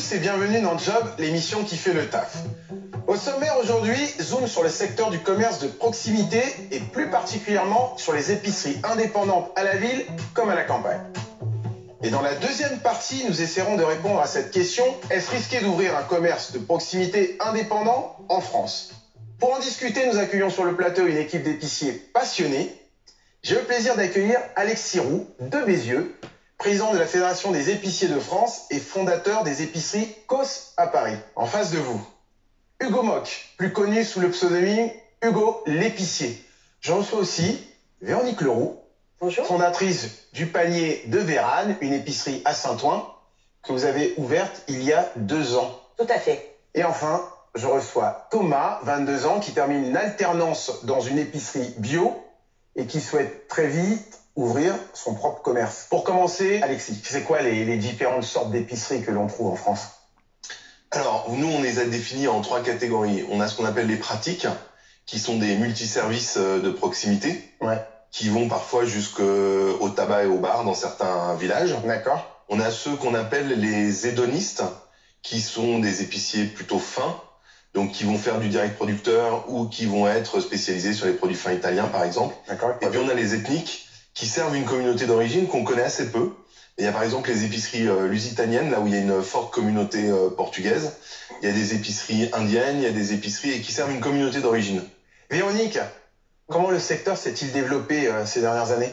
tous et bienvenue dans Job, l'émission qui fait le taf. Au sommaire aujourd'hui, zoom sur le secteur du commerce de proximité et plus particulièrement sur les épiceries indépendantes à la ville comme à la campagne. Et dans la deuxième partie, nous essaierons de répondre à cette question, est-ce risqué d'ouvrir un commerce de proximité indépendant en France? Pour en discuter, nous accueillons sur le plateau une équipe d'épiciers passionnés. J'ai le plaisir d'accueillir Alexis Roux de Bézieux, président de la Fédération des épiciers de France et fondateur des épiceries COS à Paris. En face de vous, Hugo Mock, plus connu sous le pseudonyme Hugo l'épicier. Je reçois aussi Véronique Leroux, bonjour, fondatrice du Panier de Vérane, une épicerie à Saint-Ouen que vous avez ouverte il y a 2 ans. tout à fait. Et enfin, je reçois Thomas, 22 ans, qui termine une alternance dans une épicerie bio et qui souhaite très vite ouvrir son propre commerce. Pour commencer, Alexis, c'est quoi les différentes sortes d'épiceries que l'on trouve en France? Alors, nous, on les a définis en 3 catégories. On a ce qu'on appelle les pratiques, qui sont des multiservices de proximité, qui vont parfois jusqu'au tabac et au bar dans certains villages. D'accord. On a ceux qu'on appelle les hédonistes, qui sont des épiciers plutôt fins, donc qui vont faire du direct producteur ou qui vont être spécialisés sur les produits fins italiens, par exemple. D'accord. Et puis on a les ethniques, qui servent une communauté d'origine qu'on connaît assez peu. Il y a par exemple les épiceries lusitaniennes, là où il y a une forte communauté portugaise. Il y a des épiceries indiennes, il y a des épiceries qui servent une communauté d'origine. Véronique, comment le secteur s'est-il développé ces dernières années?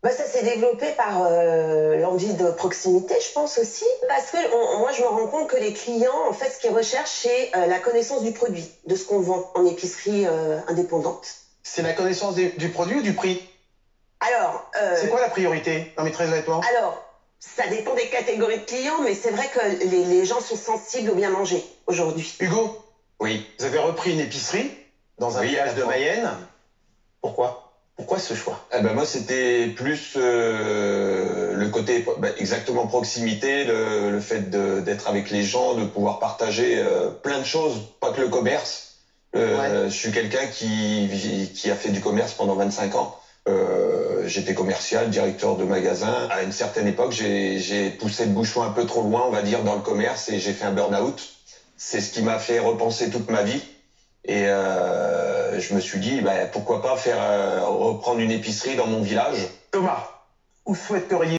Ça s'est développé par l'envie de proximité, je pense aussi. Parce que moi, je me rends compte que les clients, en fait, ce qu'ils recherchent, c'est la connaissance du produit, de ce qu'on vend en épicerie indépendante. C'est la connaissance du produit ou du prix? Alors... c'est quoi la priorité? Non mais très honnêtement. Alors, ça dépend des catégories de clients, mais c'est vrai que les gens sont sensibles au bien manger aujourd'hui. Hugo, Oui. vous avez repris une épicerie dans un village de Mayenne. Pourquoi ce choix? Moi, c'était plus le côté exactement proximité, le fait d'être avec les gens, de pouvoir partager plein de choses, pas que le commerce. Je suis quelqu'un qui a fait du commerce pendant 25 ans. J'étais commercial, directeur de magasin. À une certaine époque, j'ai poussé le bouchon un peu trop loin, on va dire, dans le commerce et j'ai fait un burn-out. C'est ce qui m'a fait repenser toute ma vie. Et je me suis dit, pourquoi pas reprendre une épicerie dans mon village. Thomas, où souhaiteriez